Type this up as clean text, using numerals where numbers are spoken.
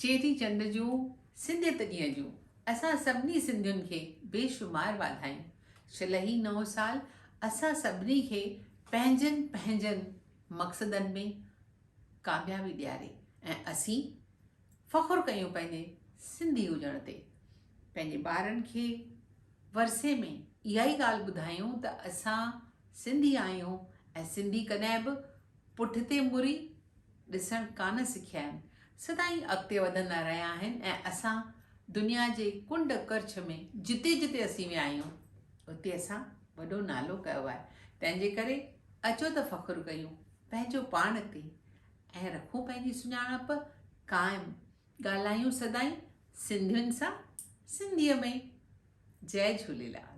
चेटीचंड जूं सिंधियत ॾींहं जूं असां सभिनी सिंधियुनि खे बेशुमार वाधायूं। शिलही नओं साल असां सभिनी खे पंहिंजनि मक़सदनि में कामयाबी ॾियारे ऐं असीं फ़ख़ुरु कयूं पंहिंजे सिंधी हुजण ते। पंहिंजे ॿारनि खे वरसे में इहा ई ॻाल्हि ॿुधायूं त असां सिंधी आहियूं ऐं सिंधी कॾहिं बि पुठिते मुड़ी ॾिसणु कान सिखिया आहिनि, सदाईं अॻिते वधंदा रहिया आहिनि ऐं असां दुनिया जे कुंड करछ में जिते जिते असीं विया आहियूं उते असां वॾो नालो कयो आहे। तंहिंजे करे अचो त फ़ख़ुरु कयूं पंहिंजो पाण ते ऐं रखूं पंहिंजी सुञाणप क़ाइमु। ॻाल्हायूं सदाईं सिंधियुनि सां सिंधीअ में। जय झूलेलाल।